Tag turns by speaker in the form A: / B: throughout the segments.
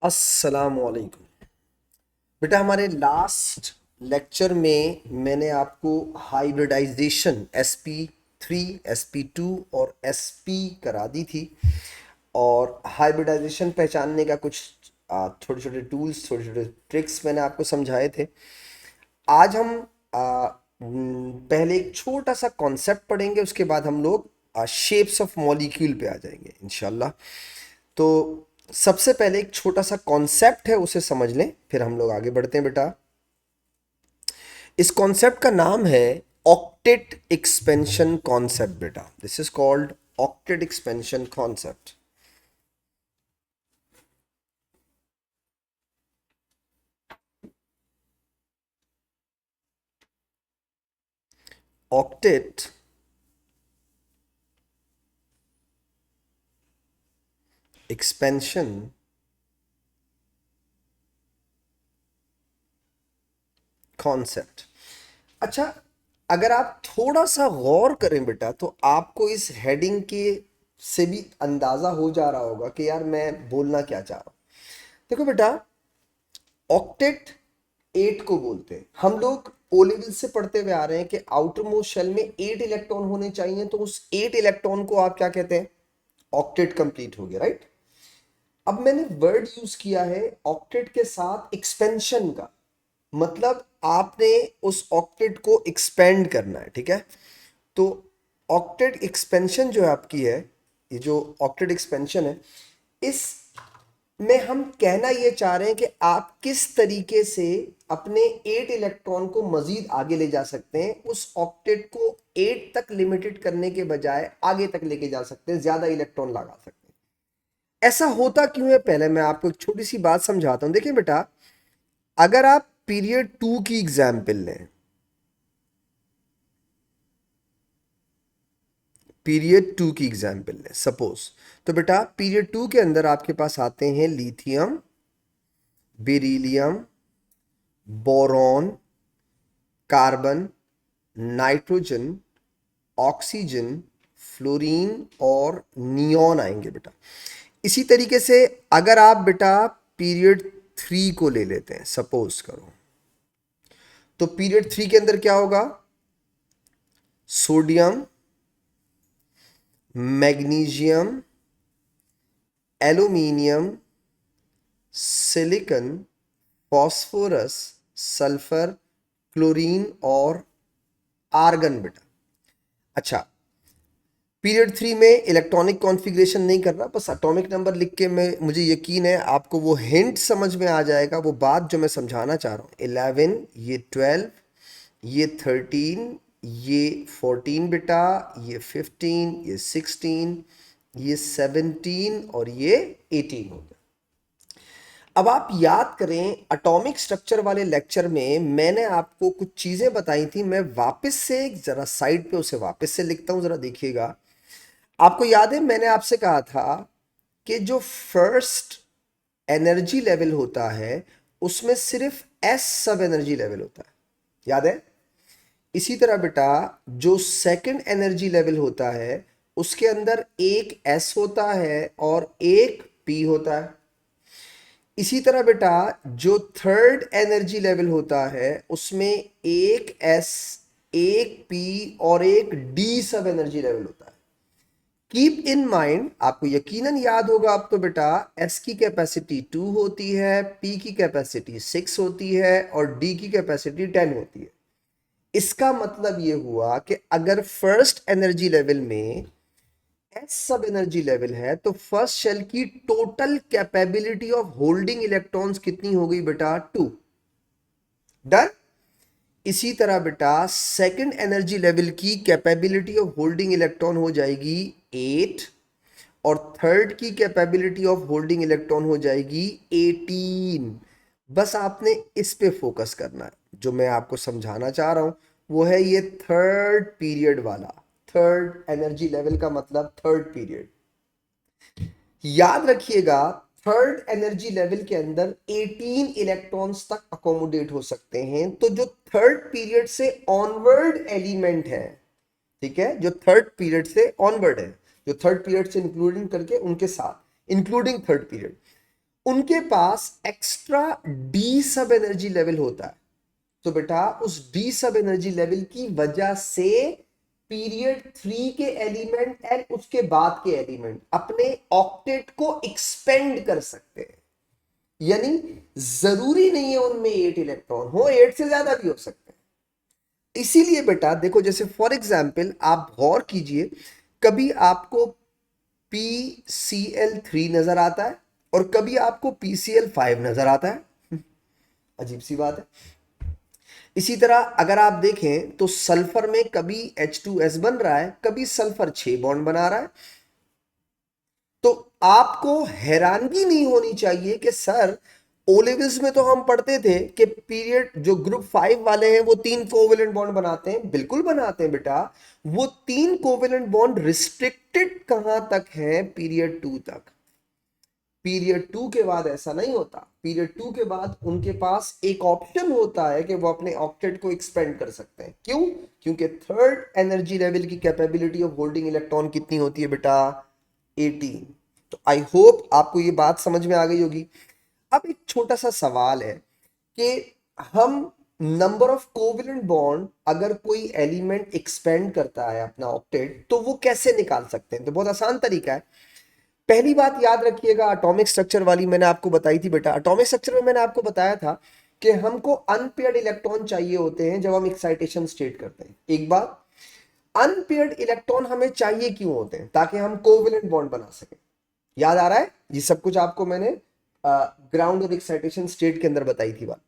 A: अस्सलाम वालेकुम। बेटा हमारे लास्ट लेक्चर में मैंने आपको हाइब्रिडाइजेशन sp3 sp2 और sp करा दी थी और हाइब्रिडाइजेशन पहचानने का कुछ छोटे छोटे टूल्स छोटे छोटे ट्रिक्स मैंने आपको समझाए थे। आज हम पहले एक छोटा सा कॉन्सेप्ट पढ़ेंगे, उसके बाद हम लोग शेप्स ऑफ मॉलिक्यूल पे आ जाएंगे इंशाल्लाह। तो सबसे पहले एक छोटा सा कॉन्सेप्ट है, उसे समझ लें, फिर हम लोग आगे बढ़ते हैं बेटा। इस कॉन्सेप्ट का नाम है ऑक्टेट एक्सपेंशन कॉन्सेप्ट बेटा। This is called octet expansion concept. Octet expansion concept. अच्छा, अगर आप थोड़ा सा गौर करें बेटा तो आपको इस हेडिंग के से भी अंदाजा हो जा रहा होगा कि यार मैं बोलना क्या चाह रहा हूं। देखो बेटा, ऑक्टेट 8 को बोलते हैं। हम लोग ओ लेवल से पढ़ते हुए आ रहे हैं कि आउटर मोस्ट शेल में 8 इलेक्ट्रॉन होने चाहिए, तो उस 8 इलेक्ट्रॉन को आप क्या कहते हैं? ऑक्टेट कंप्लीट हो गया, राइट। अब मैंने वर्ड यूज किया है ऑक्टेट के साथ एक्सपेंशन का, मतलब आपने उस ऑक्टेट को एक्सपेंड करना है, ठीक है। तो ऑक्टेट एक्सपेंशन जो है आपकी है, ये जो ऑक्टेट एक्सपेंशन है, इस में हम कहना ये चाह रहे हैं कि आप किस तरीके से अपने 8 इलेक्ट्रॉन को मजीद आगे ले जा सकते हैं। उस ऑक्टेट को 8 तक लिमिटेड करने के बजाय आगे तक लेके जा सकते हैं, ज्यादा इलेक्ट्रॉन लगा सकते हैं। ऐसा होता क्यों है, पहले मैं आपको एक छोटी सी बात समझाता हूं। देखिए बेटा, अगर आप पीरियड 2 की एग्जाम्पल लें, पीरियड 2 की एग्जाम्पल लें सपोज, तो बेटा पीरियड 2 के अंदर आपके पास आते हैं lithium, beryllium, boron, carbon, nitrogen, oxygen, fluorine और नियॉन आएंगे बेटा। इसी तरीके से अगर आप बेटा पीरियड 3 को ले लेते हैं सपोज करो, तो पीरियड 3 के अंदर क्या होगा? Sodium, magnesium, aluminium, silicon, phosphorus, sulphur, chlorine और आर्गन बेटा। अच्छा, पीरियड 3 में इलेक्ट्रॉनिक कॉन्फ़िगरेशन नहीं कर रहा, बस एटॉमिक नंबर लिख के मैं, मुझे यकीन है आपको वो हिंट समझ में आ जाएगा, वो बात जो मैं समझाना चाह रहा हूँ। 11, ये 12, ये 13, ये 14 बेटा, ये 15, ये 16, ये 17 और ये 18 हो गया। अब आप याद करें, एटॉमिक स्ट्रक्चर वाले लेक्चर में मैंने आपको कुछ चीजें बताई थी। मैं वापस से जरा साइड पे उसे वापस से लिखता हूं, जरा देखिएगा। आपको याद है मैंने आपसे कहा था कि जो फर्स्ट एनर्जी लेवल होता है उसमें सिर्फ एस सब एनर्जी लेवल होता है, याद है? इसी तरह बेटा जो सेकंड एनर्जी लेवल होता है उसके अंदर एक एस होता है और एक पी होता है। इसी तरह बेटा जो थर्ड एनर्जी लेवल होता है उसमें एक एस, एक पी और एक डी सब एनर्जी लेवल होता है। कीप इन माइंड, आपको यकीनन याद होगा अब तो बेटा, एस की कैपेसिटी 2 होती है, पी की कैपेसिटी 6 होती है और डी की कैपेसिटी 10 होती है। इसका मतलब यह हुआ कि अगर फर्स्ट एनर्जी लेवल में एस सब एनर्जी लेवल है तो फर्स्ट शेल की total capability of holding electrons कितनी हो गई बेटा? 2। डन। इसी तरह बेटा सेकंड एनर्जी लेवल की कैपेबिलिटी ऑफ होल्डिंग इलेक्ट्रॉन हो जाएगी 8 और थर्ड की कैपेबिलिटी ऑफ होल्डिंग इलेक्ट्रॉन हो जाएगी 18। बस आपने इस पे फोकस करना है। जो मैं आपको समझाना चाह रहा हूं वो है ये थर्ड पीरियड वाला। थर्ड एनर्जी लेवल का मतलब थर्ड पीरियड। याद रखिएगा, थर्ड एनर्जी लेवल के अंदर 18 इलेक्ट्रॉन्स तक अकोमोडेट हो सकते हैं। तो जो थर्ड पीरियड से ऑनवर्ड एलिमेंट है, ठीक है, जो थर्ड पीरियड से ऑनवर्ड है, जो थर्ड पीरियड से इंक्लूडिंग करके उनके साथ इंक्लूडिंग थर्ड पीरियड, उनके पास एक्स्ट्रा डी सब एनर्जी लेवल होता है। तो बेटा उस डी सब एनर्जी लेवल की वजह से पीरियड 3 के एलिमेंट एंड उसके बाद के एलिमेंट अपने ऑक्टेट को एक्सपेंड कर सकते हैं। यानी जरूरी नहीं है उनमें 8 इलेक्ट्रॉन हो, 8 से ज्यादा भी हो सकते हैं। इसीलिए बेटा देखो, जैसे फॉर एग्जाम्पल आप गौर कीजिए, कभी आपको PCl3 नजर आता है और कभी आपको PCl5 नजर आता है। अजीब सी बात है। इसी तरह अगर आप देखें तो सल्फर में कभी H2S बन रहा है, कभी सल्फर 6 बॉन्ड बना रहा है। तो आपको हैरानगी नहीं होनी चाहिए कि सर ओलेविस में तो हम पढ़ते थे कि पीरियड जो ग्रुप 5 वाले हैं वो 3 कोवेलेंट बॉन्ड बनाते हैं। बिल्कुल बनाते हैं बेटा। वो 3 कोवेलेंट बॉन्ड रिस्ट्रिक्टेड कहां तक है? पीरियड 2 तक। पीरियड 2 के बाद ऐसा नहीं होता। पीरियड 2 के बाद उनके पास एक ऑप्शन होता है कि वो अपने ऑक्टेट को एक्सपेंड कर सकते हैं। क्यों? क्योंकि थर्ड एनर्जी लेवल की कैपेबिलिटी ऑफ होल्डिंग इलेक्ट्रॉन कितनी होती है बेटा? 18। तो आई होप आपको ये बात समझ में आ गई होगी। अब एक छोटा सा सवाल है कि हम नंबर ऑफ कोवेलेंट बॉन्ड अगर कोई एलिमेंट एक्सपेंड करता है अपना ऑक्टेट तो वो कैसे निकाल सकते हैं? तो बहुत आसान तरीका है। पहली बात याद रखिएगा, एटॉमिक स्ट्रक्चर वाली मैंने आपको बताई थी बेटा। एटॉमिक स्ट्रक्चर में मैंने आपको बताया था कि हमको अनपेयर्ड इलेक्ट्रॉन चाहिए होते हैं जब हम एक्साइटेशन स्टेट करते हैं। एक बात, अनपेयर्ड इलेक्ट्रॉन हमें चाहिए क्यों होते हैं? ताकि हम कोवेलेंट बॉन्ड बना सकें। याद आ रहा है? ये सब कुछ आपको मैंने ग्राउंड और एक्साइटेशन स्टेट के अंदर बताई थी बात।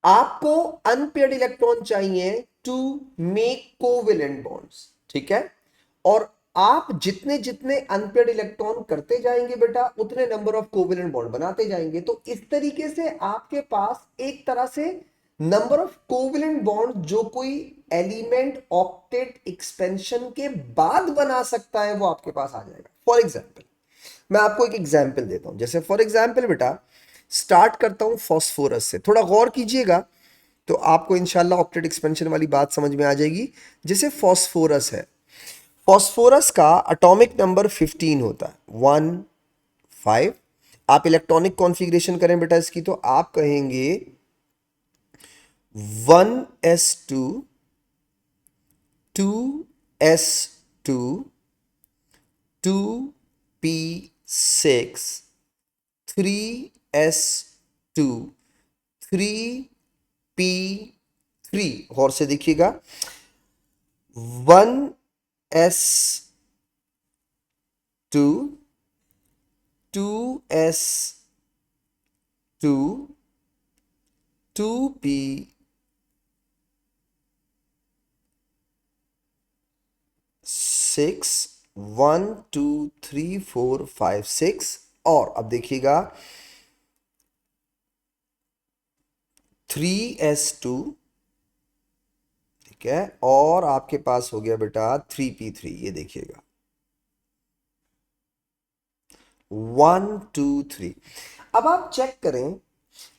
A: आपको अनपेयर्ड इलेक्ट्रॉन चाहिए टू मेक कोवेलेंट बॉन्ड्स, ठीक है? और आप जितने जितने अनपेयर्ड इलेक्ट्रॉन करते जाएंगे बेटा उतने नंबर ऑफ कोवेलेंट बॉन्ड बनाते जाएंगे। तो इस तरीके से आपके पास एक तरह से नंबर ऑफ कोवेलेंट बॉन्ड जो कोई एलिमेंट ऑक्टेट एक्सपेंशन के बाद बना सकता है वो आपके पास आ जाएगा। फॉर एग्जाम्पल मैं आपको एक एग्जाम्पल देता हूं। जैसे फॉर एग्जाम्पल बेटा स्टार्ट करता हूं फॉस्फोरस से। थोड़ा गौर कीजिएगा तो आपको इंशाल्लाह ऑक्टेट एक्सपेंशन वाली बात समझ में आ जाएगी। जैसे फॉस्फोरस है, फॉस्फोरस का एटॉमिक नंबर 15 होता है, 1 5। आप इलेक्ट्रॉनिक कॉन्फ़िगरेशन करें बेटा इसकी तो आप कहेंगे 1s2 2s2 2p6 3s2 3p3। और से देखिएगा 1s2 2s2 2p6 1 2 3 4 5 6। और अब देखिएगा 3s2, ठीक है? और आपके पास हो गया बेटा 3p3। ये देखिएगा 1 2 3। अब आप चेक करें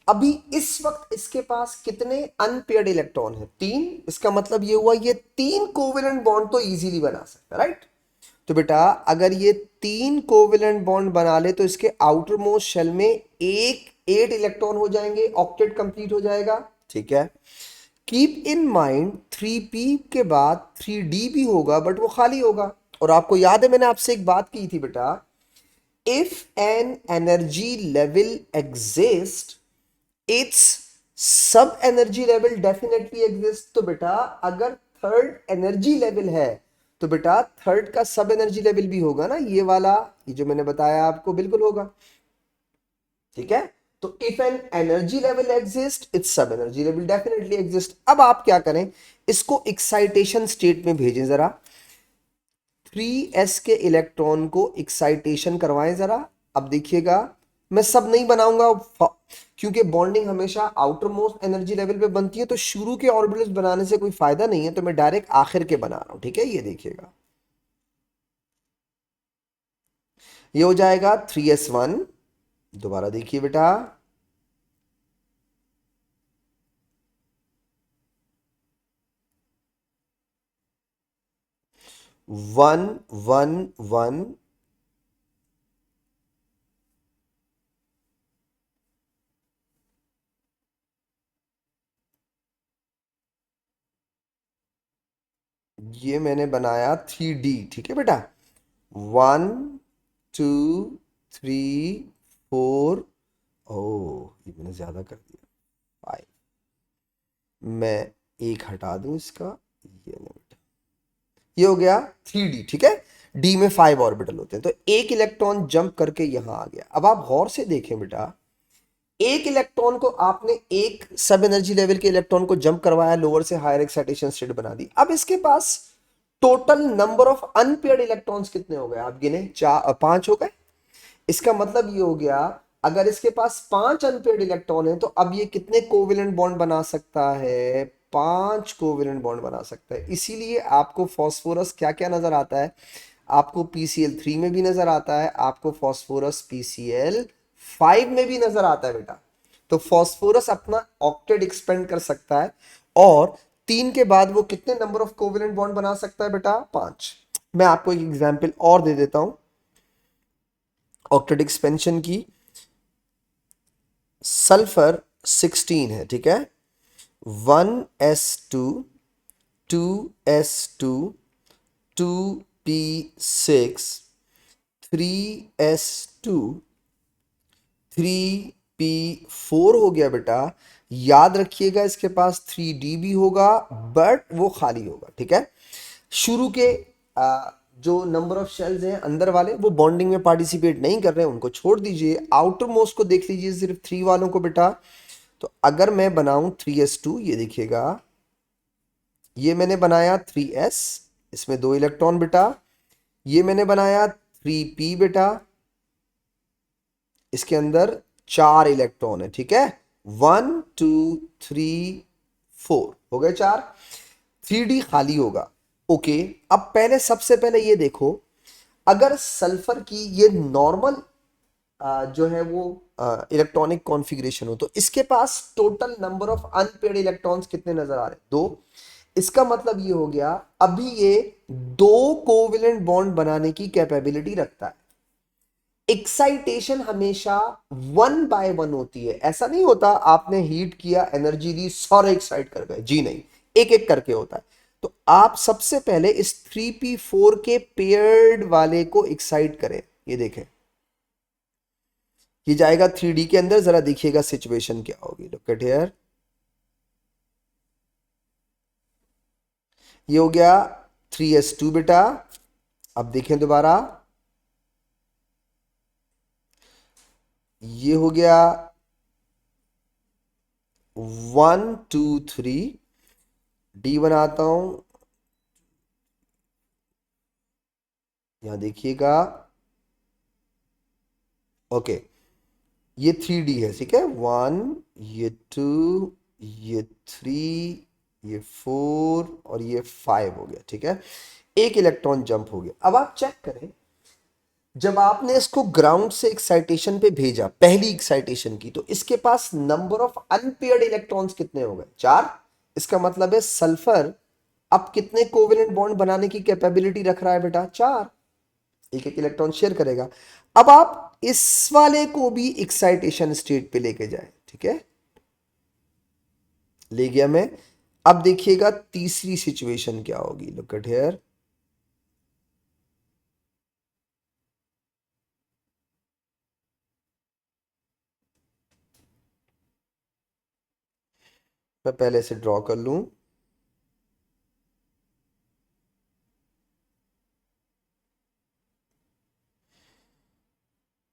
A: अभी इस वक्त इसके पास कितने अनपेयर्ड इलेक्ट्रॉन है? 3। इसका मतलब ये हुआ ये 3 कोवेलेंट बॉन्ड तो इजीली बना सकता है, राइट? तो बेटा अगर ये 3 कोवेलेंट बॉन्ड बना ले तो इसके आउटर मोस्ट शेल में एक 8 इलेक्ट्रॉन हो जाएंगे, ऑक्टेट कंप्लीट हो जाएगा, ठीक है? कीप इन माइंड 3p के बाद 3d भी होगा बट वो खाली होगा। और आपको याद है मैंने आपसे एक बात की थी बेटा, if n energy level exist it's sub energy level definitely exist. तो बेटा अगर थर्ड एनर्जी लेवल है तो बेटा थर्ड का सब एनर्जी लेवल भी होगा ना, ये वाला, ये जो मैंने बताया आपको बिल्कुल होगा, ठीक है? तो if n energy level exist it's sub energy level definitely exist. अब आप क्या करें, इसको एक्साइटेशन स्टेट में भेजें जरा। 3s के इलेक्ट्रॉन को एक्साइटेशन करवाएं जरा। अब देखिएगा मैं सब नहीं बनाऊंगा क्योंकि बॉन्डिंग हमेशा आउटर मोस्ट एनर्जी लेवल पे बनती है, तो शुरू के ऑर्बिटल्स बनाने से कोई फायदा नहीं है, तो मैं डायरेक्ट आखिर के बना रहा हूं, ठीक है? ये देखिएगा ये हो जाएगा 3s1। दोबारा देखिए बेटा 1 1 1 ये मैंने बनाया 3D, ठीक है बेटा। 1 2 3 4, ओ ये मैंने ज्यादा कर दिया, 5। मैं एक हटा दूं इसका, ये ले बेटा, ये हो गया 3D, ठीक है। डी में 5 ऑर्बिटल होते हैं, तो एक इलेक्ट्रॉन जंप करके यहां आ गया। अब आप गौर से देखें बेटा, एक इलेक्ट्रॉन को आपने एक सब एनर्जी लेवल के इलेक्ट्रॉन को जंप करवाया, लोअर से हायर एक्साइटेशन स्टेट बना दी। अब इसके पास total number of unpaired electrons कितने हो गए आप गिने? 5 हो गए। इसका मतलब ये हो गया, अगर इसके पास 5 अनपेयर्ड इलेक्ट्रॉन है तो अब ये कितने कोवेलेंट बॉन्ड बना सकता है? 5 कोवेलेंट बॉन्ड बना सकता है। इसीलिए आपको फास्फोरस क्या क्या नजर आता है? आपको PCl3 में भी नजर आता है, आपको फास्फोरस PCl5 में भी नजर आता है बेटा। तो फास्फोरस अपना ऑक्टेट एक्सपेंड कर सकता है, और 3 के बाद वो कितने नंबर ऑफ कोवेलेंट बॉन्ड बना सकता है बेटा? 5। मैं आपको एक एग्जांपल और दे देता हूं ऑक्टेट एक्सपेंशन की। सल्फर 16 है, ठीक है। 1s2 2s2 2p6 3s2 3p4 हो गया बेटा। याद रखिएगा इसके पास 3D भी होगा, बट वो खाली होगा, ठीक है। शुरू के जो नंबर ऑफ शेल्स हैं अंदर वाले, वो बॉन्डिंग में पार्टिसिपेट नहीं कर रहे हैं, उनको छोड़ दीजिए। आउटर मोस्ट को देख लीजिए, सिर्फ 3 वालों को बेटा। तो अगर मैं बनाऊं 3s2, ये देखिएगा, ये मैंने बनाया 3s, इसमें 2 इलेक्ट्रॉन बेटा। ये मैंने बनाया 3p बेटा, इसके अंदर 4 इलेक्ट्रॉन है, ठीक है। 1 2 3 4 हो गए 4। 3D खाली होगा। ओके, अब पहले सबसे पहले ये देखो, अगर सल्फर की ये नॉर्मल जो है वो इलेक्ट्रॉनिक कॉन्फ़िगरेशन हो, तो इसके पास total number of unpaired electrons कितने नजर आ रहे हैं? 2। इसका मतलब ये हो गया, अभी ये 2 कोवेलेंट बॉन्ड बनाने की कैपेबिलिटी रखता है। एक्साइटेशन हमेशा 1 by 1 होती है। ऐसा नहीं होता आपने हीट किया, एनर्जी दी, सारे एक्साइट कर गए, जी नहीं, एक एक करके होता है। तो आप सबसे पहले इस 3p4 के पेयर्ड वाले को एक्साइट करें। ये देखें, ये जाएगा 3D के अंदर। जरा देखिएगा सिचुएशन क्या होगी। लुक एट हियर, ये हो गया 3s2 बेटा। अब देखें दोबारा, ये हो गया 1 2 3। डी बनाता हूं, यहां देखिएगा। ओके, ये 3D है, ठीक है। 1, ये 2, ये 3, ये 4 और ये 5 हो गया, ठीक है। एक इलेक्ट्रॉन जंप हो गया। अब आप चेक करें, जब आपने इसको ग्राउंड से एक्साइटेशन पे भेजा, पहली एक्साइटेशन की, तो इसके पास नंबर ऑफ अनपेयर्ड इलेक्ट्रॉन्स कितने हो गए? 4। इसका मतलब है सल्फर अब कितने कोवेलेंट बॉन्ड बनाने की कैपेबिलिटी रख रहा है बेटा? 4। एक एक इलेक्ट्रॉन शेयर करेगा। अब आप इस वाले को भी एक्साइटेशन स्टेट पे लेके जाए, ठीक है, ले गया मैं। अब देखिएगा तीसरी सिचुएशन क्या होगी। लुक एट हियर, मैं पहले से ड्रॉ कर लूं।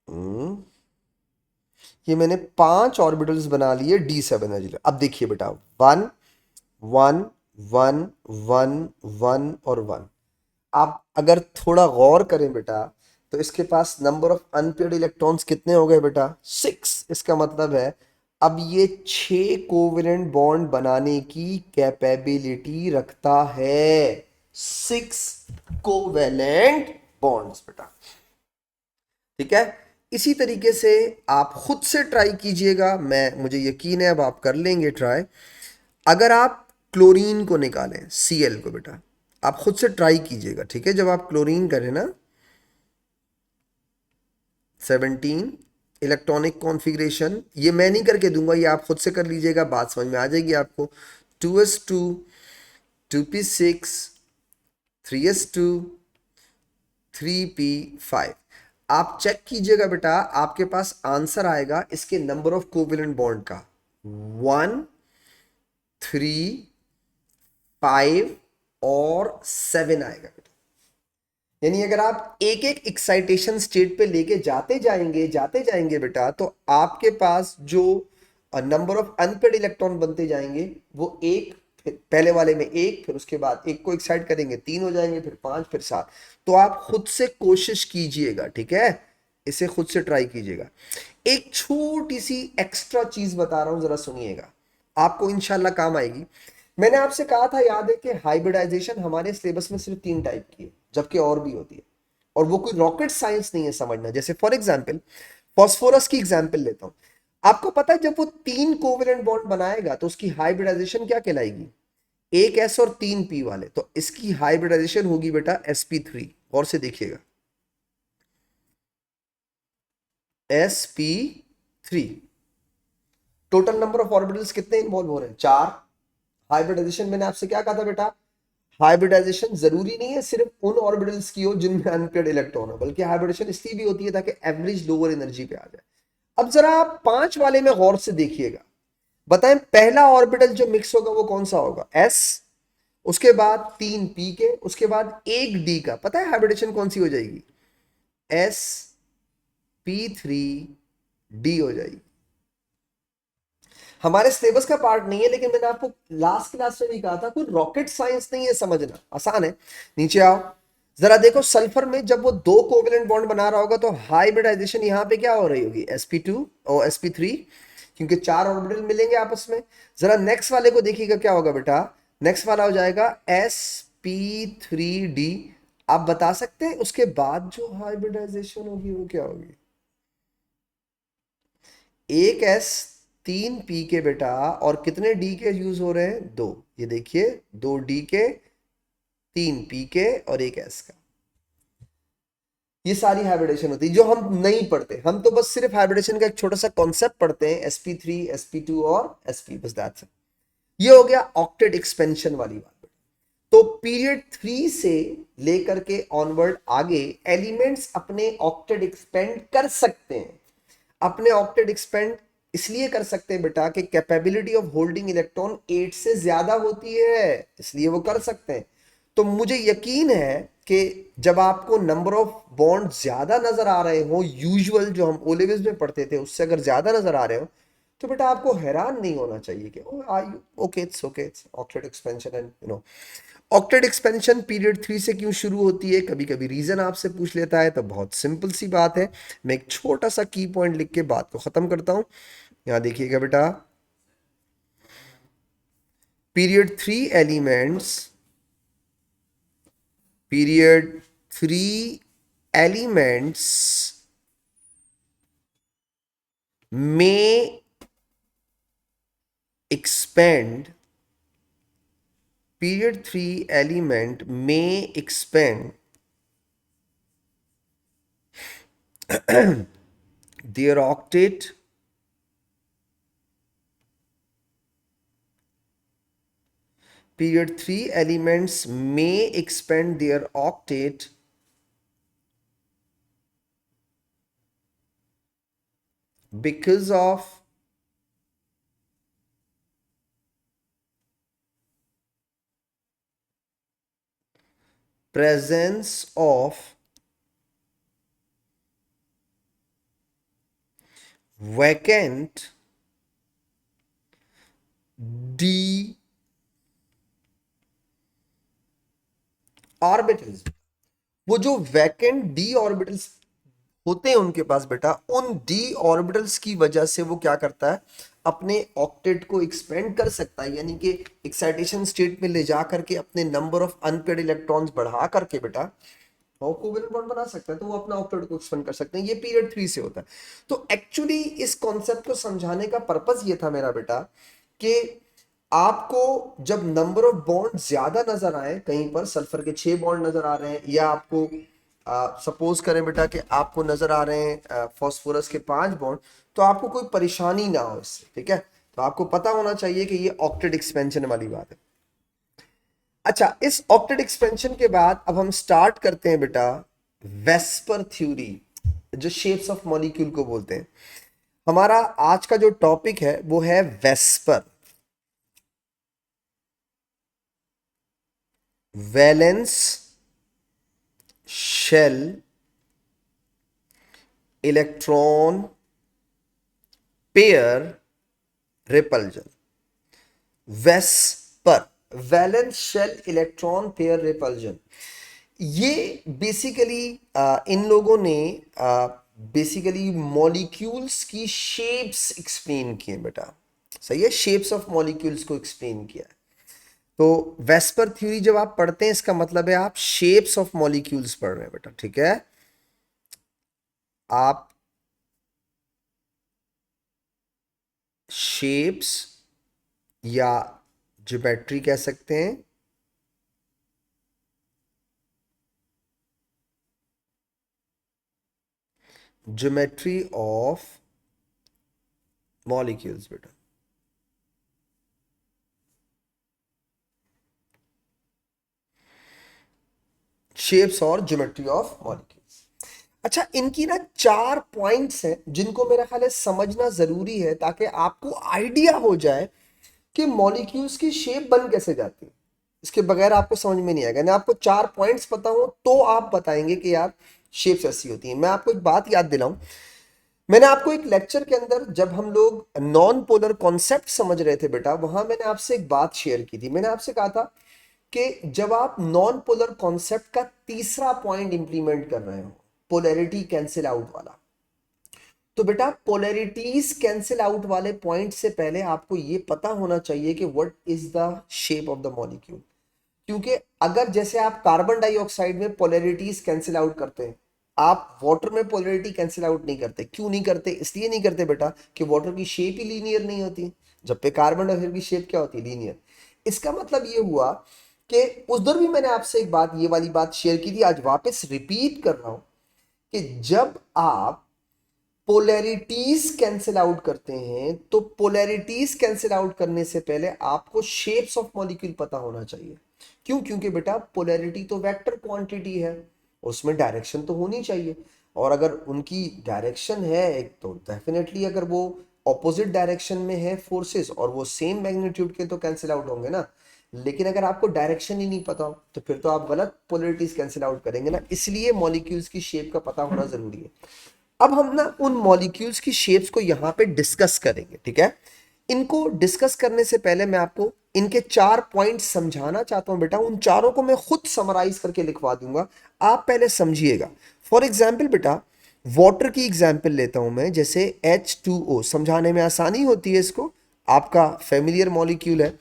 A: हम्म, ये मैंने 5 ऑर्बिटल्स बना लिए D7 एनर्जी। अब देखिए बेटा, 1 1 1 1 1 और 1। आप अगर थोड़ा गौर करें बेटा, तो इसके पास नंबर ऑफ अनपेयर्ड इलेक्ट्रॉन्स कितने हो गए बेटा? 6। इसका मतलब है अब ये 6 कोवेलेंट बॉन्ड बनाने की कैपेबिलिटी रखता है। 6 कोवेलेंट बॉन्ड्स बेटा, ठीक है। इसी तरीके से आप खुद से ट्राई कीजिएगा, मुझे यकीन है अब आप कर लेंगे ट्राई। अगर आप क्लोरीन को निकालें, Cl को बेटा, आप खुद से ट्राई कीजिएगा, ठीक है। जब आप क्लोरीन करें ना, 17 इलेक्ट्रॉनिक कॉन्फ़िगरेशन, ये मैं नहीं करके दूंगा, ये आप खुद से कर लीजिएगा, बात समझ में आ जाएगी आपको। 2s2 2p6 3s2 3p5। आप चेक कीजिएगा बेटा, आपके पास आंसर आएगा इसके नंबर ऑफ कोवेलेंट बॉन्ड का 1, 3, 5 और 7 आएगा बेटा। यानी अगर आप एक एक एक्साइटेशन स्टेट पे लेके जाते जाएंगे बेटा, तो आपके पास जो नंबर ऑफ अनपेड इलेक्ट्रॉन बनते जाएंगे वो एक, पहले वाले में एक, फिर उसके बाद एक को एक्साइट करेंगे 3 हो जाएंगे, फिर 5, फिर 7। तो आप खुद से कोशिश कीजिएगा, ठीक है, इसे खुद से ट्राई कीजिएगा। एक छोटी सी एक्स्ट्रा चीज बता रहा हूं, जरा सुनिएगा, आपको इंशाल्लाह काम आएगी। मैंने आपसे कहा था, याद है, कि हाइब्रिडाइजेशन हमारे सिलेबस में सिर्फ 3 टाइप की है, जबकि और भी होती है, और वो कोई रॉकेट साइंस नहीं है समझना। जैसे फॉर एग्जाम्पल फॉस्फोरस की एग्जाम्पल लेता हूं। आपको पता है जब वो 3 कोवेलेंट बॉन्ड बनाएगा तो उसकी हाइब्रिडाइजेशन क्या कहलाएगी? एक एस और 3 पी वाले, तो इसकी हाइब्रिडाइजेशन होगी बेटा sp3। और से देखिएगा, sp3। Total number of orbitals कितने इन्वॉल्व हो रहे हैं? 4। हाइब्रिडाइजेशन मैंने आपसे क्या कहा था बेटा? हाइब्रिडाइजेशन जरूरी नहीं है सिर्फ उन ऑर्बिटल्स की हो जिनमें अनपेड इलेक्ट्रॉन हो, बल्कि हाइब्रिडाइजेशन इसलिए भी होती है ताकि एवरेज लोअर एनर्जी पे आ जाए। अब जरा आप 5 वाले में गौर से देखिएगा, बताएं पहला ऑर्बिटल जो मिक्स होगा वो कौन सा होगा? s। उसके बाद 3 p के, उसके बाद 1 d का। पता है हाइब्रिडेशन कौन सी हो जाएगी? sp3d हो जाएगी। हमारे सिलेबस का पार्ट नहीं है, लेकिन मैंने आपको लास्ट क्लास में भी कहा था, कोई रॉकेट साइंस नहीं है, समझना आसान है। नीचे आओ, जरा देखो, सल्फर में जब वो 2 कोवेलेंट बॉन्ड बना रहा होगा तो हाइब्रिडाइजेशन यहां पे क्या हो रही होगी? sp2 और sp3, क्योंकि 4 ऑर्बिटल मिलेंगे आपस में। जरा नेक्स्ट वाले को देखिएगा क्या होगा बेटा? नेक्स्ट वाला हो जाएगा sp3d। आप बता सकते हैं उसके बाद जो हाइब्रिडाइजेशन होगी वो क्या होगी? एक एस, 3 पी के बेटा, और कितने डी के यूज हो रहे हैं? 2। ये देखिए, 2 डी के, 3 पी के और एक एस का। ये सारी हाइब्रिडेशन होती है जो हम नहीं पढ़ते, हम तो बस सिर्फ हाइब्रिडेशन का एक छोटा सा कॉन्सेप्ट पढ़ते हैं, sp3, sp2 और sp, बस दैट्स इट। ये हो गया ऑक्टेट एक्सपेंशन वाली बात। तो पीरियड 3 से लेकर के ऑनवर्ड आगे एलिमेंट्स अपने ऑक्टेट एक्सपेंड कर सकते हैं। अपने ऑक्टेट एक्सपेंड इसलिए कर सकते हैं बेटा कि कैपेबिलिटी ऑफ होल्डिंग इलेक्ट्रॉन 8 से ज्यादा होती है, इसलिए वो कर सकते हैं। तो मुझे यकीन है कि जब आपको नंबर ऑफ बॉन्ड ज्यादा नजर आ रहे हो, यूजुअल जो हम ओ लेवल्स में पढ़ते थे उससे अगर ज्यादा नजर आ रहे हो, तो बेटा आपको हैरान नहीं होना चाहिए कि okay it's octet expansion and octet expansion period 3 से क्यों शुरू होती है? कभी कभी रीजन आपसे पूछ लेता है, तो बहुत सिंपल सी बात है। मैं एक छोटा सा की पॉइंट लिख के बात को खत्म करता हूं। यहां देखिएगा बेटा, पीरियड 3 एलिमेंट्स, पीरियड 3 एलिमेंट्स में expand, period 3 element may expand their octet period 3 elements may expand their octet because of presence of vacant d orbitals. वो जो वैकेंट डी ऑर्बिटल्स होते हैं उनके पास बेटा, उन डी ऑर्बिटल्स की वजह से वो क्या करता है? अपने ऑक्टेट को एक्सपेंड कर सकता है, यानी कि एक्साइटेशन स्टेट में ले जा करके अपने नंबर ऑफ अनपेड इलेक्ट्रॉन्स बढ़ा करके बेटा वो कोवेलेंट बॉन्ड बना सकता है, तो वो अपना ऑक्टेट को एक्सपेंड कर सकते हैं। ये पीरियड 3 से होता है। तो एक्चुअली इस कॉन्सेप्ट को समझाने का पर्पस ये था मेरा बेटा, कि आपको जब नंबर ऑफ बॉन्ड ज्यादा नजर आए, कहीं पर सल्फर के 6 बॉन्ड नजर आ रहे हैं, या आपको सपोज करें बेटा कि आपको नजर आ रहे हैं फास्फोरस के 5 बॉन्ड, तो आपको कोई परेशानी ना हो इससे, ठीक है। तो आपको पता होना चाहिए कि ये ऑक्टेट एक्सपेंशन वाली बात है। अच्छा, इस ऑक्टेट एक्सपेंशन के बाद अब हम स्टार्ट करते हैं बेटा वेस्पर थ्योरी, जो शेप्स ऑफ मॉलिक्यूल को बोलते हैं। हमारा आज का जो टॉपिक है वो है VSEPR, valence shell electron pair repulsion. VSEPR, valence shell electron pair repulsion, ये बेसिकली इन लोगों ने बेसिकली मॉलिक्यूल्स की शेप्स एक्सप्लेन किए बेटा। सही है, शेप्स ऑफ मॉलिक्यूल्स को एक्सप्लेन किया है। तो वेस्पर थ्योरी जब आप पढ़ते हैं इसका मतलब है आप शेप्स ऑफ मॉलिक्यूल्स पढ़ रहे हैं बेटा, ठीक है। आप शेप्स या ज्योमेट्री कह सकते हैं, ज्योमेट्री ऑफ मॉलिक्यूल्स बेटा। शेप्स और ज्योमेट्री ऑफ मॉलिक्यूल्स। अच्छा, इनकी ना 4 पॉइंट्स हैं जिनको मेरा ख्याल है समझना जरूरी है ताकि आपको आइडिया हो जाए कि मॉलिक्यूल्स की शेप बन कैसे जाती है। इसके बगैर आपको समझ में नहीं आएगा ना। आपको 4 पॉइंट्स पता हो तो आप बताएंगे कि यार शेप्स ऐसी होती हैं। मैं आपको एक बात याद दिलाऊं, मैंने आपको एक लेक्चर के अंदर जब हम लोग नॉन पोलर कॉन्सेप्ट समझ रहे थे बेटा, वहां मैंने आपसे एक बात शेयर की थी। मैंने आपसे कहा था कि जब आप नॉन पोलर कॉन्सेप्ट का तीसरा पॉइंट इंप्लीमेंट कर रहे हो, पोलैरिटी कैंसिल आउट वाला, तो बेटा पोलैरिटीज कैंसिल आउट वाले पॉइंट से पहले आपको यह पता होना चाहिए कि what is the shape of the molecule. क्योंकि अगर जैसे आप कार्बन डाइऑक्साइड में पोलैरिटीज कैंसिल आउट करते हैं, आप वाटर में पोलैरिटी कैंसिल आउट नहीं करते। क्यों नहीं करते? इसलिए नहीं करते बेटा कि वाटर की शेप ही लीनियर नहीं होती, जबकि कार्बन डाइऑक्साइड की शेप क्या होती है? लीनियर। इसका मतलब ये हुआ कि उस दर भी मैंने आपसे एक बात, ये वाली बात शेयर की थी, आज वापस रिपीट कर रहा हूं कि जब आप पोलैरिटीज कैंसिल आउट करते हैं तो पोलैरिटीज कैंसिल आउट करने से पहले आपको शेप्स ऑफ मॉलिक्यूल पता होना चाहिए। क्यों? क्योंकि बेटा पोलैरिटी तो वेक्टर क्वांटिटी है, उसमें डायरेक्शन तो होनी चाहिए। और अगर उनकी डायरेक्शन है एक, तो डेफिनेटली अगर वो ऑपोजिट डायरेक्शन में है फोर्सेस और वो सेम मैग्नीट्यूड के, तो कैंसिल आउट होंगे ना। लेकिन अगर आपको डायरेक्शन ही नहीं पता हो तो फिर तो आप गलत पोलैरिटीज कैंसिल आउट करेंगे ना। इसलिए मॉलिक्यूल्स की शेप का पता होना जरूरी है। अब हम ना उन मॉलिक्यूल्स की शेप्स को यहां पे डिस्कस करेंगे, ठीक है। इनको डिस्कस करने से पहले मैं आपको इनके 4 पॉइंट्स समझाना चाहता हूं बेटा। उन चारों को मैं खुद समराइज करके लिखवा दूंगा, आप पहले समझिएगा। फॉर एग्जाम्पल बेटा, वाटर की एग्जाम्पल लेता हूं मैं, जैसे H2O, समझाने में आसानी होती है इसको, आपका फेमिलियर मॉलिक्यूल है।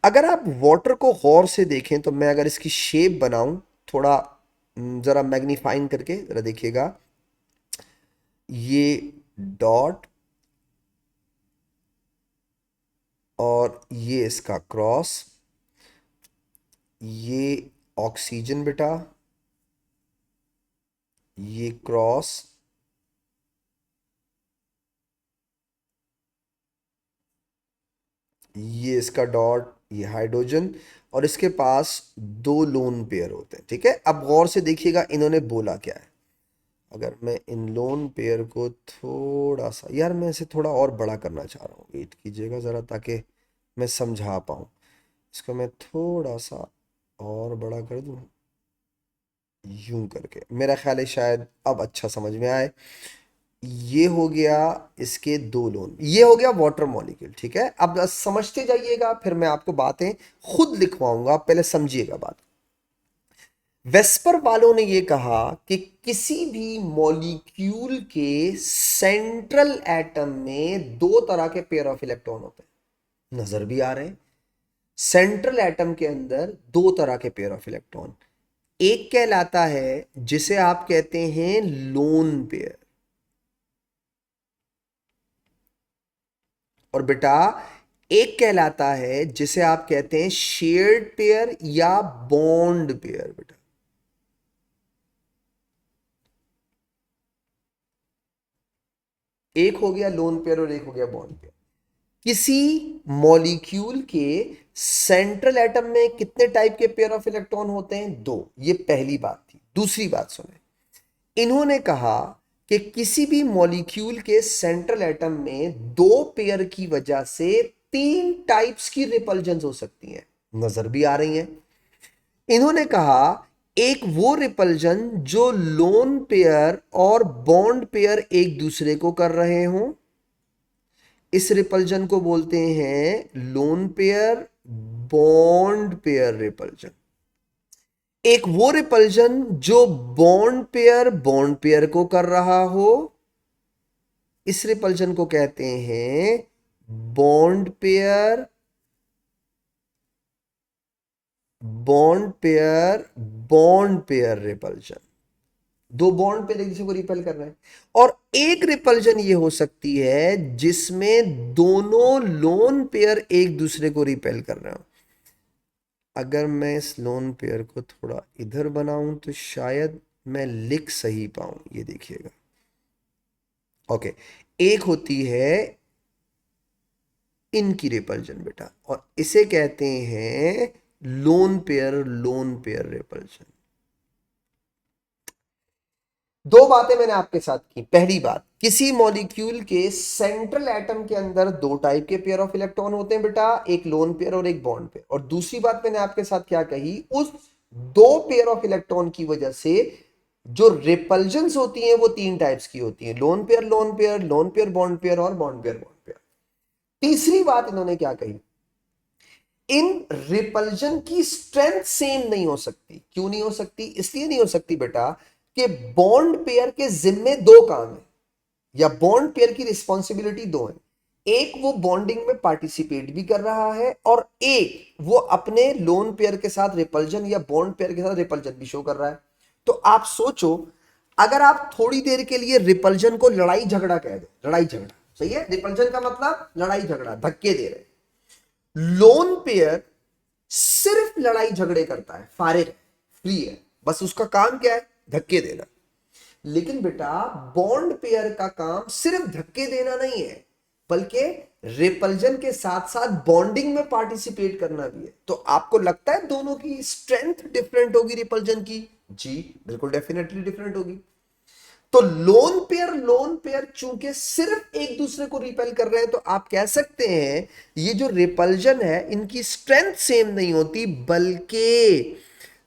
A: अगर आप वाटर को गौर से देखें तो मैं अगर इसकी शेप बनाऊं थोड़ा जरा मैग्नीफाइंग करके, जरा देखिएगा, ये डॉट और ये इसका क्रॉस, ये ऑक्सीजन बेटा, ये क्रॉस, ये इसका डॉट, ये हाइड्रोजन, और इसके पास 2 लोन पेयर होते हैं, ठीक है। अब गौर से देखिएगा इन्होंने बोला क्या है। अगर मैं इन लोन पेयर को थोड़ा सा, यार मैं इसे थोड़ा और बड़ा करना चाह रहा हूँ, वेट कीजिएगा ज़रा ताकि मैं समझा पाऊँ। इसको मैं थोड़ा सा और बड़ा कर दूँ, यूं करके, मेरा ख्याल है शायद अब अच्छा समझ में आए। ये हो गया इसके 2 लोन, ये हो गया वाटर मॉलिक्यूल, ठीक है। अब समझते जाइएगा, फिर मैं आपको बातें खुद लिखवाऊंगा, आप पहले समझिएगा बात। वेस्पर वालों ने ये कहा कि किसी भी मॉलिक्यूल के सेंट्रल एटम में 2 तरह के पेयर ऑफ इलेक्ट्रॉन होते हैं, नजर भी आ रहे हैं। सेंट्रल एटम के अंदर 2 तरह के पेयर ऑफ इलेक्ट्रॉन, एक कहलाता है जिसे आप कहते हैं लोन पेयर, और बेटा एक कहलाता है जिसे आप कहते हैं शेयर्ड पेयर या बॉन्ड पेयर बेटा। एक हो गया लोन पेयर और एक हो गया बॉन्ड पेयर। किसी मॉलिक्यूल के सेंट्रल एटम में कितने टाइप के पेयर ऑफ इलेक्ट्रॉन होते हैं? दो। ये पहली बात थी। दूसरी बात सुने, इन्होंने कहा कि किसी भी मॉलिक्यूल के सेंट्रल एटम में दो पेयर की वजह से तीन टाइप्स की रिपल्जन्स हो सकती हैं। नजर भी आ रही हैं। इन्होंने कहा एक वो रिपल्जन जो लोन पेयर और बॉन्ड पेयर एक दूसरे को कर रहे हों, इस रिपल्जन को बोलते हैं loan pair bond pair repulsion. एक वो रिपल्जन जो बॉन्ड पेयर को कर रहा हो, इस रिपल्जन को कहते हैं bond pair bond pair bond pair repulsion. दो बॉन्ड पेयर एक दूसरे को रिपेल कर रहे हैं। और एक रिपल्जन ये हो सकती है जिसमें दोनों लोन पेयर एक दूसरे को रिपेल कर रहे हो। अगर मैं इस लोन पेयर को थोड़ा इधर बनाऊं तो शायद मैं लिख सही पाऊं। ये देखिएगा। ओके, एक होती है इनकी रिपल्जन बेटा, और इसे कहते हैं लोन पेयर रिपल्जन। दो बातें मैंने आपके साथ की। पहली बात, किसी मॉलिक्यूल के सेंट्रल एटम के अंदर दो टाइप के पेयर ऑफ इलेक्ट्रॉन होते हैं बेटा, एक लोन पेयर और एक बॉन्ड पेयर। और दूसरी बात मैंने आपके साथ क्या कही, उस दो पेयर ऑफ इलेक्ट्रॉन की वजह से जो रिपल्जन्स होती हैं वो तीन टाइप्स की होती हैं, loan pair lone pair, lone pair bond pair और बॉन्ड पेयर बॉन्ड पेयर। तीसरी बात इन्होंने क्या कही, इन रिपल्जन की स्ट्रेंथ सेम नहीं हो सकती। क्यों नहीं हो सकती? इसलिए नहीं हो सकती बेटा कि बॉन्ड पेयर के जिम्मे दो काम है, या बॉन्ड पेयर की रिस्पॉन्सिबिलिटी दो है। एक वो बॉन्डिंग में पार्टिसिपेट भी कर रहा है, और एक वो अपने लोन पेयर के साथ रिपल्जन या बॉन्ड पेयर के साथ रिपल्जन भी शो कर रहा है। तो आप सोचो, अगर आप थोड़ी देर के लिए रिपल्जन को लड़ाई झगड़ा कह दो, लड़ाई झगड़ा सही है, रिपल्जन का मतलब लड़ाई झगड़ा, धक्के दे रहे। लोन पेयर सिर्फ लड़ाई झगड़े करता है, फारिग है, फ्री है, बस उसका काम क्या है? धक्के देना। लेकिन बेटा बॉन्ड पेयर का काम सिर्फ धक्के देना नहीं है, बल्कि रिपल्जन के साथ साथ बॉन्डिंग में पार्टिसिपेट करना भी है। तो आपको लगता है दोनों की स्ट्रेंथ डिफरेंट होगी रिपल्जन की? जी बिल्कुल, डेफिनेटली डिफरेंट होगी। तो लोन पेयर चूंकि सिर्फ एक दूसरे को रिपेल कर रहे हैं, तो आप कह सकते हैं ये जो रिपल्जन है इनकी स्ट्रेंथ सेम नहीं होती, बल्कि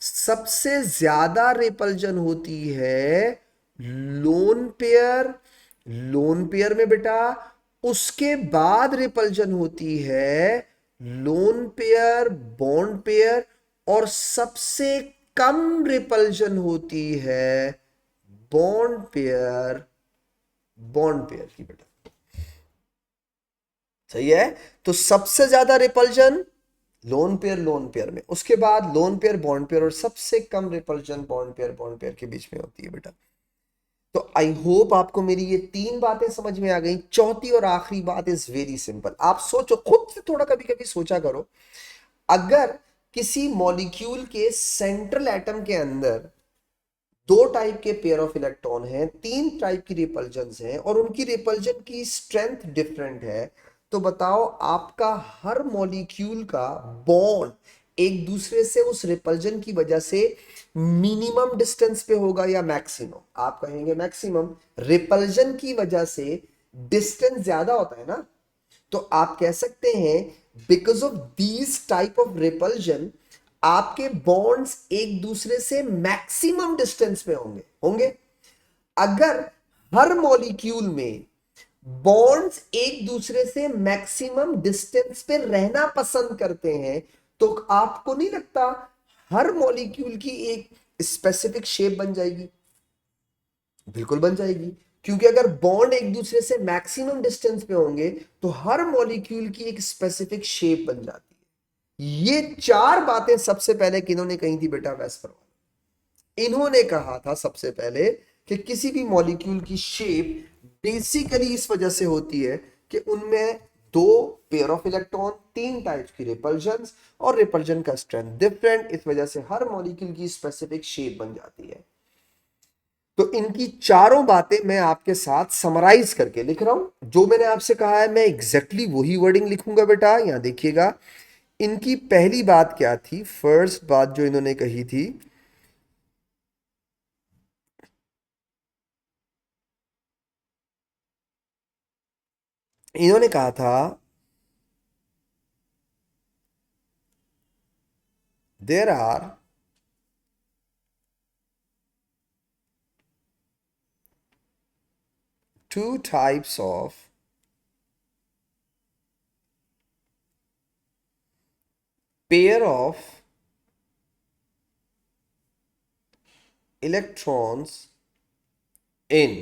A: सबसे ज्यादा रिपल्जन होती है लोन पेयर में बेटा, उसके बाद रिपल्जन होती है लोन पेयर बॉन्ड पेयर, और सबसे कम रिपल्जन होती है बॉन्ड पेयर की बेटा। सही है? तो सबसे ज्यादा रिपल्जन लोन पेयर में, उसके बाद लोन पेयर बॉन्ड पेयर, और सबसे कम रिपल्जन बॉन्ड पेयर के बीच में होती है बेटा। तो आई होप आपको मेरी ये तीन बातें समझ में आ गई। चौथी और आखिरी बात इज वेरी सिंपल। आप सोचो, खुद से थोड़ा कभी कभी सोचा करो, अगर किसी मॉलिक्यूल के सेंट्रल एटम के अंदर दो टाइप के पेयर ऑफ इलेक्ट्रॉन हैं, तीन टाइप की रिपल्जन्स हैं, और उनकी रिपल्जन की स्ट्रेंथ डिफरेंट है, तो बताओ आपका हर मॉलिक्यूल का बॉन्ड एक दूसरे से उस रिपल्जन की वजह से मिनिमम डिस्टेंस पे होगा या मैक्सिमम? आप कहेंगे मैक्सिमम। रिपल्जन की वजह से डिस्टेंस ज्यादा होता है ना, तो आप कह सकते हैं because of these type of repulsion आपके बॉन्ड्स एक दूसरे से मैक्सिमम डिस्टेंस पे होंगे। अगर हर मॉलिक्यूल में बॉन्ड्स एक दूसरे से मैक्सिमम डिस्टेंस पे रहना पसंद करते हैं, तो आपको नहीं लगता हर मॉलिक्यूल की एक स्पेसिफिक शेप बन जाएगी? बिल्कुल बन जाएगी, क्योंकि अगर बॉन्ड एक दूसरे से मैक्सिमम डिस्टेंस पे होंगे तो हर मॉलिक्यूल की एक स्पेसिफिक शेप बन जाती है। ये चार बातें सबसे पहले किन्होंने कही थी बेटा? वेस्परवाल। इन्होंने कहा था सबसे पहले कि किसी भी मॉलिक्यूल की शेप बेसिकली इस वजह से होती है कि उनमें दो पेयर ऑफ इलेक्ट्रॉन, तीन टाइप्स की रिपल्जन, और रिपल्जन का स्ट्रेंथ डिफरेंट, इस वजह से हर मॉलिक्यूल की स्पेसिफिक शेप बन जाती है। तो इनकी चारों बातें मैं आपके साथ समराइज करके लिख रहा हूं। जो मैंने आपसे कहा है मैं एग्जैक्टली वही वर्डिंग लिखूंगा बेटा। यहां देखिएगा, इनकी पहली बात क्या थी, फर्स्ट बात जो इन्होंने कही थी, इन्होंने कहा था there are two types of pair of electrons in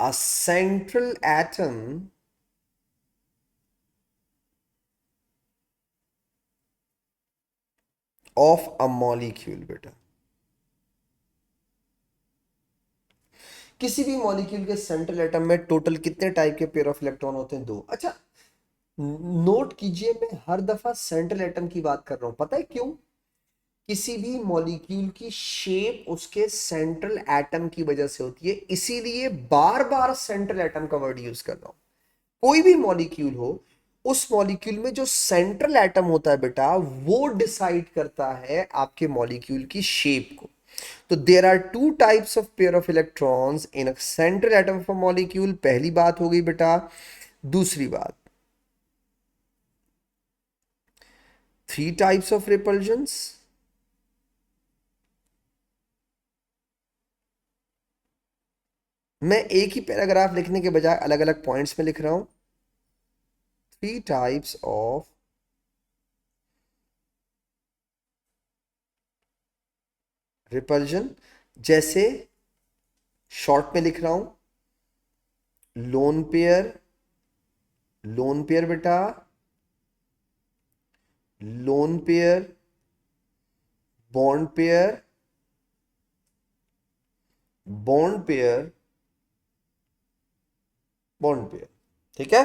A: a central atom of a molecule। बेटा, किसी भी मॉलिक्यूल के सेंट्रल एटम में टोटल कितने टाइप के पेयर ऑफ इलेक्ट्रॉन होते हैं? दो। अच्छा, नोट कीजिए, मैं हर दफा सेंट्रल एटम की बात कर रहा हूं, पता है क्यों? किसी भी मॉलिक्यूल की शेप उसके सेंट्रल एटम की वजह से होती है, इसीलिए बार बार सेंट्रल एटम का वर्ड यूज कर रहा हूं। कोई भी मॉलिक्यूल हो, उस मॉलिक्यूल में जो सेंट्रल एटम होता है बेटा, वो डिसाइड करता है आपके मॉलिक्यूल की शेप को। तो there are two types of pair of electrons in a central atom of a molecule. पहली बात हो गई बेटा। दूसरी बात, थ्री टाइप्स ऑफ रिपल्जन्स। मैं एक ही पैराग्राफ लिखने के बजाय अलग अलग पॉइंट्स में लिख रहा हूं। थ्री टाइप्स ऑफ रिपल्जन, जैसे शॉर्ट में लिख रहा हूं, लोन पेयर, लोन पेयर बेटा, lone pair, bond pair, bond pair, bond pair. ठीक है,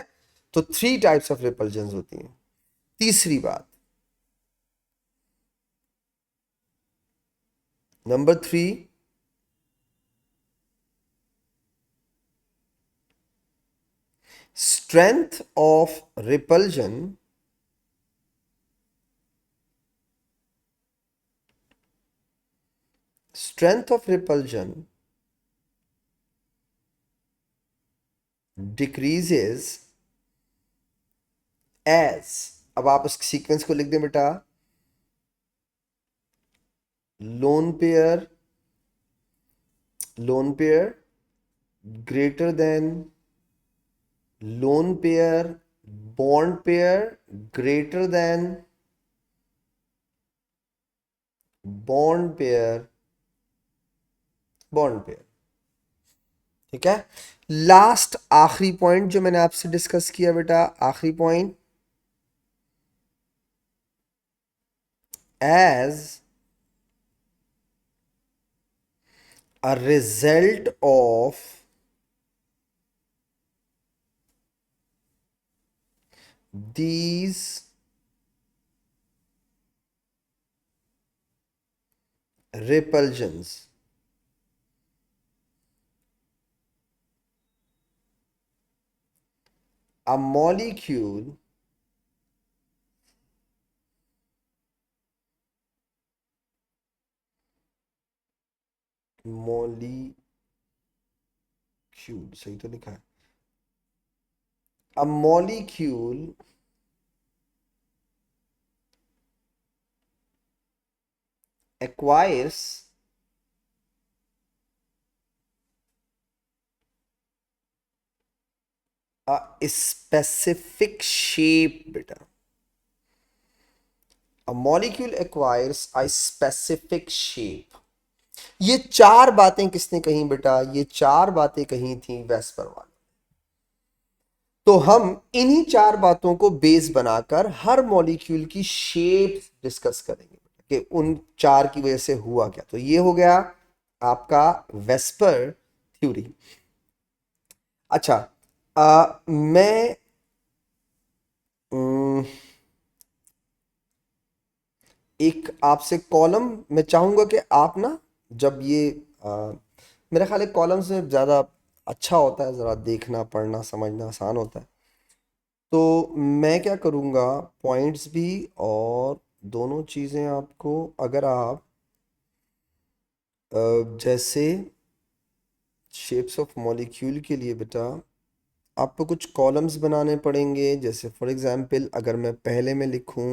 A: तो थ्री टाइप्स ऑफ रिपल्जन होती हैं। तीसरी बात, number three, strength of repulsion strength of repulsion decreases as, अब आप उस सीक्वेंस को लिख दें बेटा, lone pair, lone pair greater than lone pair, bond pair greater than bond pair, bond pair. ठीक है, लास्ट आखिरी पॉइंट जो मैंने आपसे डिस्कस किया बेटा, आखिरी point, as a result of these repulsions, a molecule molecule सही तो लिखा है, a molecule acquires a specific shape बेटा, a molecule acquires a specific shape। ये चार बातें किसने कही बेटा? ये चार बातें कही थी वेस्पर वाले। तो हम इन्हीं चार बातों को बेस बनाकर हर मॉलिक्यूल की शेप डिस्कस करेंगे कि उन चार की वजह से हुआ क्या। तो ये हो गया आपका वेस्पर थ्योरी। अच्छा, मैं एक आपसे कॉलम मैं चाहूंगा कि आप ना, जब ये मेरा ख्याल है कॉलम से ज़्यादा अच्छा होता है, ज़रा देखना पढ़ना समझना आसान होता है। तो मैं क्या करूँगा, पॉइंट्स भी और दोनों चीज़ें आपको, अगर आप जैसे शेप्स ऑफ मॉलिक्यूल के लिए बेटा आपको कुछ कॉलम्स बनाने पड़ेंगे। जैसे फॉर एग्जांपल अगर मैं पहले में लिखूं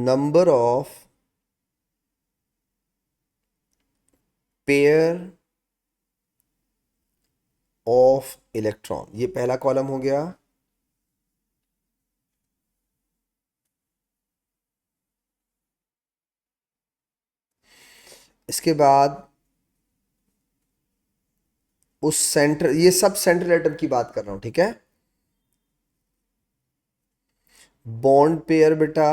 A: number of pair of electron, ये पहला कॉलम हो गया। इसके बाद उस सेंटर, ये सब सेंट्रल एटम की बात कर रहा हूं, ठीक है। बॉन्ड पेयर बेटा,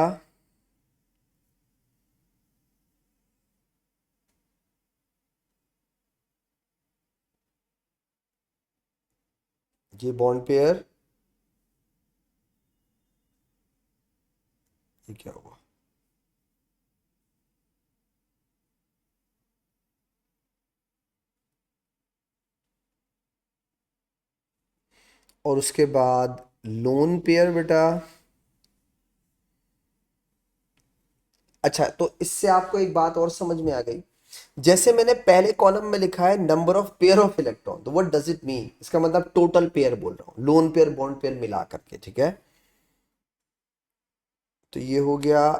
A: ये बॉन्ड पेयर, ये क्या हुआ, और उसके बाद लोन पेयर बेटा। अच्छा, तो इससे आपको एक बात और समझ में आ गई। जैसे मैंने पहले कॉलम में लिखा है number of pair of electron, तो व्हाट डज इट मीन, इसका मतलब टोटल पेयर बोल रहा हूं, लोन पेयर बॉन्ड पेयर मिला करके, ठीक है। तो ये हो गया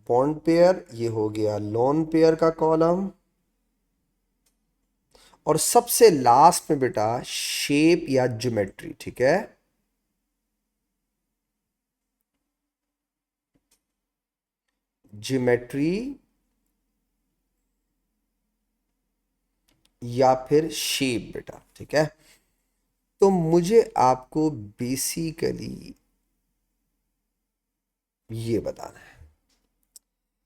A: बॉन्ड पेयर, ये हो गया लोन पेयर का कॉलम, और सबसे लास्ट में बेटा शेप या ज्योमेट्री, ठीक है। ज्योमेट्री या फिर शेप बेटा, ठीक है। तो मुझे आपको बेसिकली ये बताना है।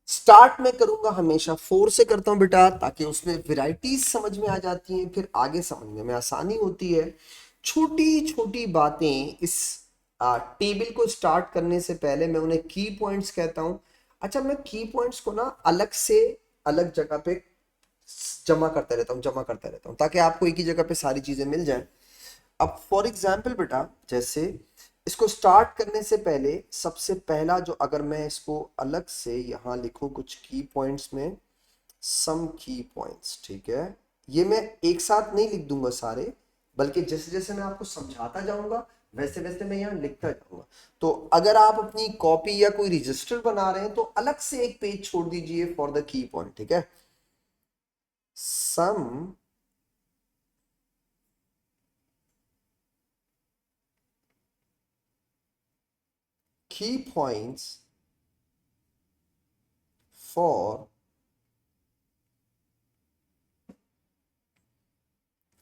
A: स्टार्ट में करूंगा हमेशा 4 से करता हूं बेटा, ताकि उसमें वैरायटीज समझ में आ जाती हैं, फिर आगे समझने में आसानी होती है। छोटी छोटी बातें इस टेबल को स्टार्ट करने से पहले मैं उन्हें की पॉइंट्स कहता हूं। अच्छा, मैं की पॉइंट्स को ना अलग से अलग जगह पे जमा करता रहता हूँ ताकि आपको एक ही जगह पे सारी चीजें मिल जाएं। अब फॉर एग्जाम्पल बेटा, जैसे इसको स्टार्ट करने से पहले सबसे पहला जो, अगर मैं इसको अलग से यहां लिखूं कुछ की पॉइंट्स में, सम की पॉइंट्स, ठीक है। ये मैं एक साथ नहीं लिख दूंगा सारे, बल्कि जैसे जैसे मैं आपको समझाता जाऊंगा वैसे वैसे मैं यहाँ लिखता जाऊंगा। तो अगर आप अपनी कॉपी या कोई रजिस्टर बना रहे हैं तो अलग से एक पेज छोड़ दीजिए फॉर द की पॉइंट, ठीक है। सम की पॉइंट्स फॉर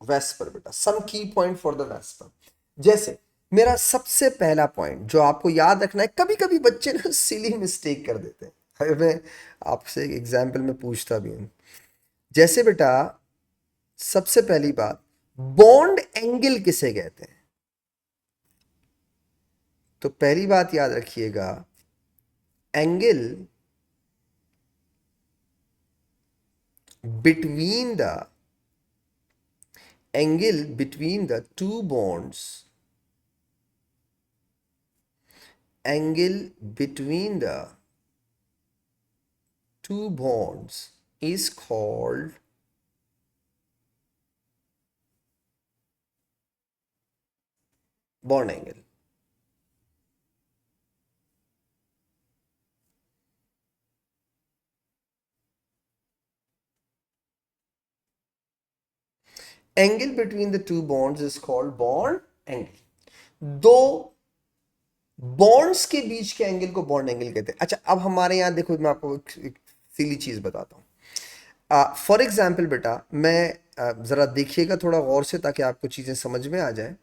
A: वेस्पर बेटा, सम की पॉइंट फॉर द वेस्पर। जैसे मेरा सबसे पहला पॉइंट जो आपको याद रखना है, कभी कभी बच्चे ना सिली मिस्टेक कर देते हैं, अरे मैं आपसे एक एग्जाम्पल में पूछता भी हूं। जैसे बेटा सबसे पहली बात, बॉन्ड एंगल किसे कहते हैं। तो पहली बात याद रखिएगा, angle between the two bonds, angle between the two bonds is called bond angle. Angle between the two bonds is called bond angle. दो बॉन्ड्स के बीच के एंगल को बॉन्ड एंगल कहते हैं। अच्छा, अब हमारे यहाँ देखो, मैं आपको एक सिली चीज बताता हूँ। फॉर एग्जाम्पल बेटा, मैं जरा देखिएगा थोड़ा गौर से ताकि आपको चीजें समझ में आ जाए।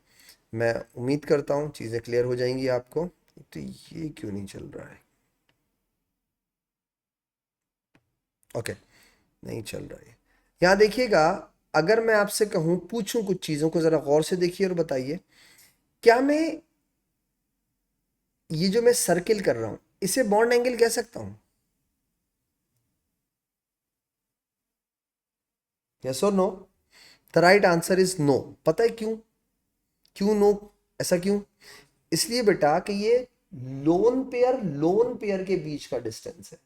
A: मैं उम्मीद करता हूँ चीजें क्लियर हो जाएंगी आपको। तो ये क्यों नहीं चल रहा है, ओके, नहीं चल रहा है। यहाँ देखिएगा, अगर मैं आपसे कहूँ, पूछूं कुछ चीजों को, जरा गौर से देखिए और बताइए। क्या मैं ये जो मैं सर्किल कर रहा हूं, इसे बॉन्ड एंगल कह सकता हूं? यस और no? The right answer is no. पता है क्यों? क्यों नो? ऐसा क्यों? इसलिए बेटा कि ये लोन पेयर के बीच का डिस्टेंस है।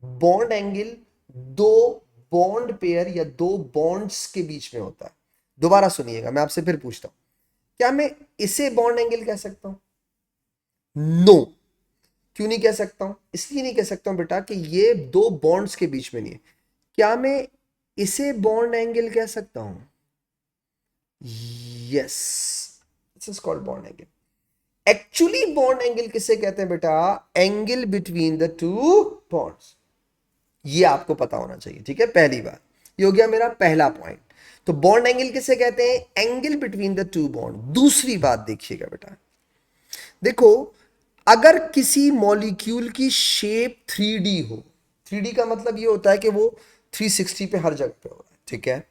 A: बॉन्ड एंगल दो बॉन्ड पेयर या दो बॉन्ड्स के बीच में होता है। दोबारा सुनिएगा, मैं आपसे फिर पूछता हूं, क्या मैं इसे बॉन्ड एंगल कह सकता हूं? नो। क्यों नहीं कह सकता हूं? इसलिए नहीं कह सकता हूं बेटा कि ये दो बॉन्ड्स के बीच में नहीं है। क्या मैं इसे बॉन्ड एंगल कह सकता हूं? Yes, this is called bond angle. Actually bond angle किसे कहते हैं बेटा? Angle between the two bonds. ये आपको पता होना चाहिए, ठीक है? पहली बात, ये हो गया मेरा पहला पॉइंट। तो बॉन्ड एंगल किसे कहते हैं? Angle between the two bond. दूसरी बात देखिएगा बेटा, देखो, अगर किसी मॉलिक्यूल की शेप 3D हो, 3D का मतलब ये होता है कि वो 360 पे हर जगह पे हो रहा है, ठीक है?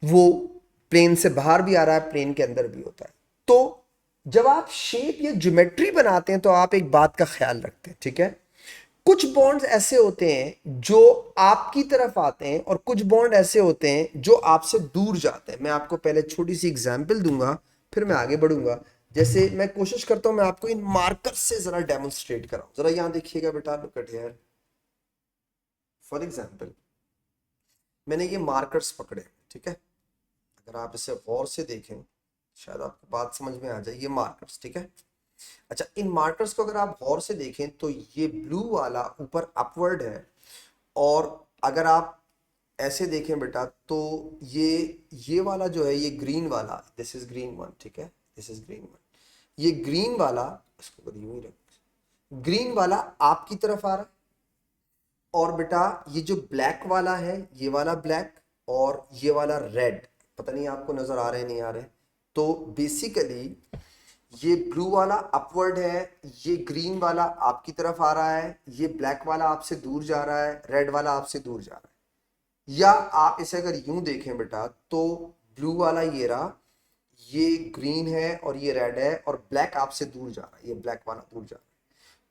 A: वो प्लेन से बाहर भी आ रहा है, प्लेन के अंदर भी होता है। तो जब आप शेप या ज्योमेट्री बनाते हैं तो आप एक बात का ख्याल रखते हैं, ठीक है? कुछ बॉन्ड्स ऐसे होते हैं जो आपकी तरफ आते हैं और कुछ बॉन्ड ऐसे होते हैं जो आपसे दूर जाते हैं। मैं आपको पहले छोटी सी एग्जांपल दूंगा, फिर मैं आगे बढ़ूंगा। जैसे मैं कोशिश करता हूं मैं आपको इन मार्कर से जरा डेमोन्स्ट्रेट कराऊं। जरा यहां देखिएगा बेटा, look at here. For example, मैंने ये मार्कर्स पकड़े, ठीक है? अगर आप इसे गौर से देखें शायद आपको बात समझ में आ जाए। ये मार्कर्स, ठीक है? अच्छा, इन मार्कर्स को अगर आप गौर से देखें तो ये ब्लू वाला ऊपर अपवर्ड है, और अगर आप ऐसे देखें बेटा तो ये वाला जो है, ये ग्रीन वाला, दिस इज ग्रीन वन, ठीक है? This is green one. ये ग्रीन वाला, इसको कभी यूं ही रख, ग्रीन वाला आपकी तरफ आ रहा है, और बेटा ये जो ब्लैक वाला है, ये वाला ब्लैक, और ये वाला रेड, पता नहीं आपको नजर आ रहे हैं नहीं आ रहे? तो बेसिकली ये ब्लू वाला अपवर्ड है, ये ग्रीन वाला आपकी तरफ आ रहा है, ये ब्लैक वाला आपसे दूर जा रहा है, रेड वाला आपसे दूर जा रहा है। या आप इसे अगर यूं देखें बेटा तो ब्लू वाला ये रहा, ये ग्रीन है और ये रेड है, और ब्लैक आपसे दूर जा रहा है, ये ब्लैक वाला दूर जा रहा है।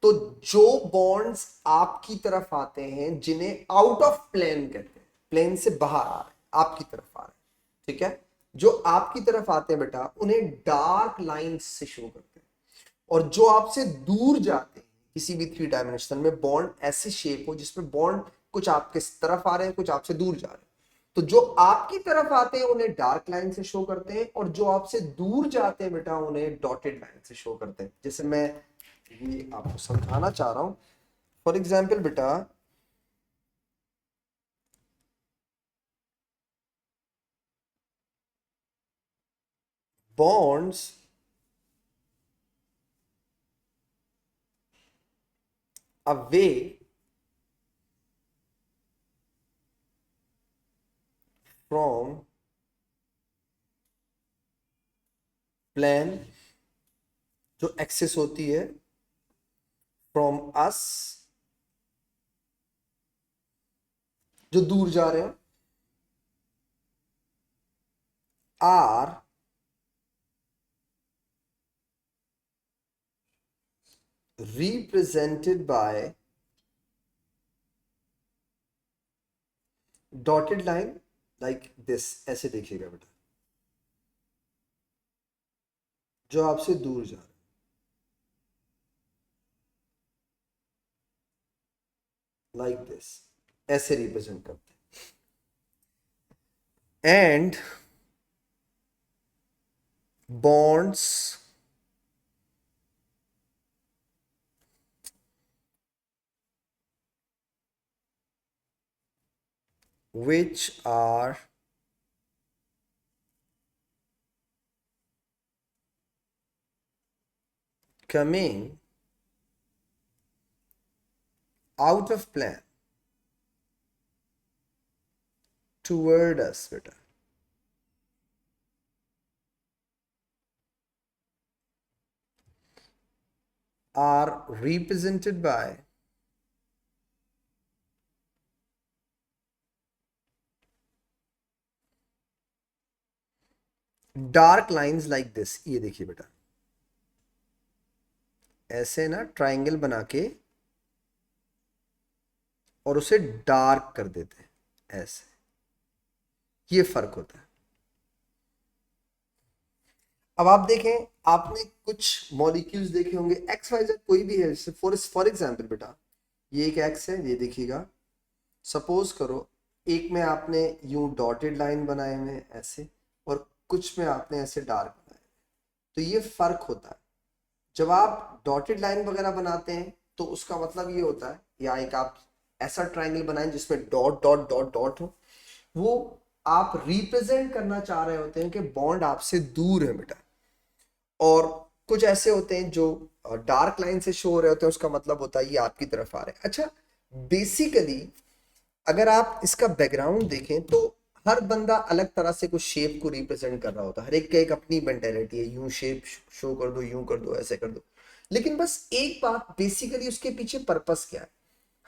A: तो जो बॉन्ड्स आपकी तरफ आते हैं जिन्हें आउट ऑफ प्लेन कहते हैं, प्लेन से बाहर आ रहे हैं, आपकी तरफ आ रहे हैं, ठीक है? जो आपकी तरफ आते हैं बेटा उन्हें डार्क लाइन से शो करते हैं, और जो आपसे दूर जाते हैं किसी भी 3 डायमेंशन में बॉन्ड ऐसी शेप हो जिसमें बॉन्ड कुछ आपके तरफ आ रहे हैं, कुछ आपसे दूर जा रहे हैं। तो जो आपकी तरफ आते हैं उन्हें डार्क लाइन से शो करते हैं, और जो आपसे दूर जाते हैं बेटा उन्हें डॉटेड लाइन से शो करते हैं। जैसे मैं ये आपको समझाना चाह रहा हूं। फॉर एग्जाम्पल बेटा, बॉन्ड्स away from plane, जो एक्सेस होती है फ्रॉम अस, जो दूर जा रहे हैं, are represented by dotted line like this। ऐसे देखिएगा बेटा, जो आपसे दूर जा रहे हैं like this, ऐसे रिप्रेजेंट करते हैं। And bonds which are coming out of plane toward us बेटा, are represented by dark lines like this. ये देखिए बेटा, ऐसे ना ट्राइंगल बना के और उसे डार्क कर देते हैं ऐसे, ये फर्क होता है। अब आप देखें, आपने कुछ मॉलिक्यूल्स देखे होंगे, एक्स वाई जेड कोई भी है, जैसे फॉर एग्जाम्पल बेटा, ये एक एक्स है, ये देखिएगा, सपोज करो एक में आपने यूं डॉटेड लाइन बनाए हुए हैं ऐसे, और कुछ में आपने ऐसे डार्क बनाए, तो ये फर्क होता है। जब आप डॉटेड लाइन वगैरह बनाते हैं तो उसका मतलब ये होता है, या एक आप ऐसा ट्राइंगल बनाएं जिसमें डॉट डॉट डॉट डॉट हो, वो आप रिप्रेजेंट करना चाह रहे होते हैं कि बॉन्ड आपसे दूर है बेटा। और कुछ ऐसे होते हैं जो डार्क लाइन से शो हो रहे होते हैं, उसका मतलब होता है ये आपकी तरफ आ रहे हैं। अच्छा, बेसिकली अगर आप इसका बैकग्राउंड देखें तो हर बंदा अलग तरह से कुछ शेप को रिप्रेजेंट कर रहा होता है, हर एक का एक अपनी मेंटेलिटी है, यूं शेप शो कर दो, यूं कर दो, ऐसे कर दो। लेकिन बस एक बात, बेसिकली उसके पीछे पर्पस क्या है,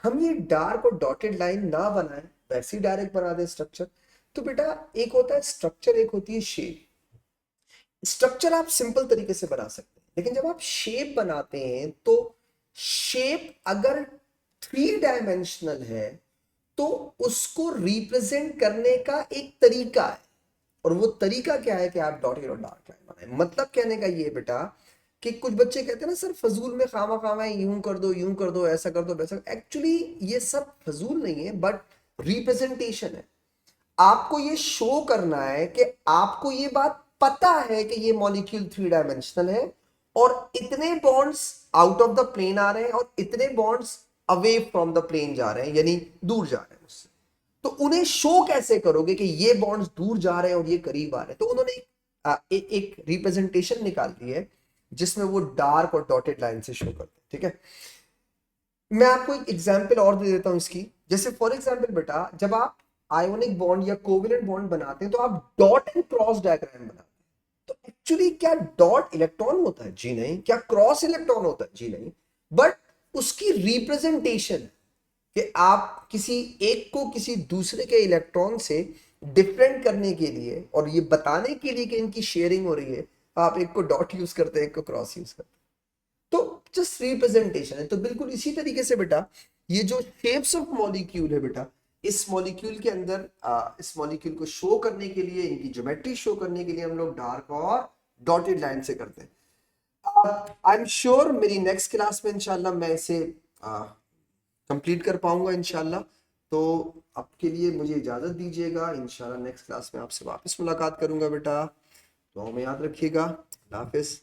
A: हम ये डार्क और डॉटेड लाइन ना बनाएं, वैसे ही डायरेक्ट बना दें स्ट्रक्चर। तो बेटा एक होता है स्ट्रक्चर, एक होती है शेप। स्ट्रक्चर आप सिंपल तरीके से बना सकते हैं, लेकिन जब आप शेप बनाते हैं तो शेप अगर 3 डायमेंशनल है तो उसको रिप्रेजेंट करने का एक तरीका है, और वो तरीका क्या है कि आप डॉटेड और डार्क लाइन बनाएं। मतलब कहने का ये बेटा कि कुछ बच्चे कहते हैं ना सर फजूल में खामा खामा यूं कर दो, यूं कर दो, ऐसा कर दो, वैसा। एक्चुअली ये सब फजूल नहीं है, बट रिप्रेजेंटेशन है। आपको ये शो करना है कि आपको ये बात पता है कि ये मॉलिक्यूल 3 डायमेंशनल है, और इतने bonds out of the plane आ रहे हैं और इतने bonds away from the plane जा रहे हैं, यानी दूर जा रहे हैं उससे। तो उन्हें शो कैसे करोगे कि ये बॉन्ड्स दूर जा रहे हैं और ये करीब आ रहे हैं? तो उन्होंने एक रिप्रेजेंटेशन निकाल दी है जिसमें वो डार्क और डॉटेड लाइन से शो करते हैं। ठीक है, मैं आपको एक एग्जांपल और दे देता हूं इसकी। जैसे फॉर एग्जांपल बेटा, जब आप आयोनिक बॉन्ड या कोवेलेंट बॉन्ड बनाते हैं तो आप डॉट एंड क्रॉस डायग्राम बनाते हैं। तो एक्चुअली क्या डॉट इलेक्ट्रॉन होता है? जी नहीं। क्या क्रॉस इलेक्ट्रॉन होता है? जी नहीं। बट उसकी रिप्रेजेंटेशन कि आप किसी एक को किसी दूसरे के इलेक्ट्रॉन से डिफरेंट करने के लिए और ये बताने के लिए कि इनकी शेयरिंग हो रही है, आप एक को डॉट यूज करते हैं, एक को क्रॉस यूज करते हैं। तो जस्ट रिप्रेजेंटेशन है। तो बिल्कुल इसी तरीके से बेटा ये जो शेप्स ऑफ मॉलिक्यूल है बेटा, इस मॉलिक्यूल के अंदर इस मॉलिक्यूल को शो करने के लिए, इनकी ज्योमेट्री शो करने के लिए हम लोग डार्क और डॉटेड लाइन से करते हैं। आई एम श्योर मेरी नेक्स्ट क्लास में इंशाल्लाह मैं इसे कंप्लीट कर पाऊंगा इंशाल्लाह। तो आपके लिए मुझे इजाजत दीजिएगा, इंशाल्लाह नेक्स्ट क्लास में आपसे वापस मुलाकात करूंगा बेटा। तो हमें याद रखिएगा। अल्लाह हाफिज।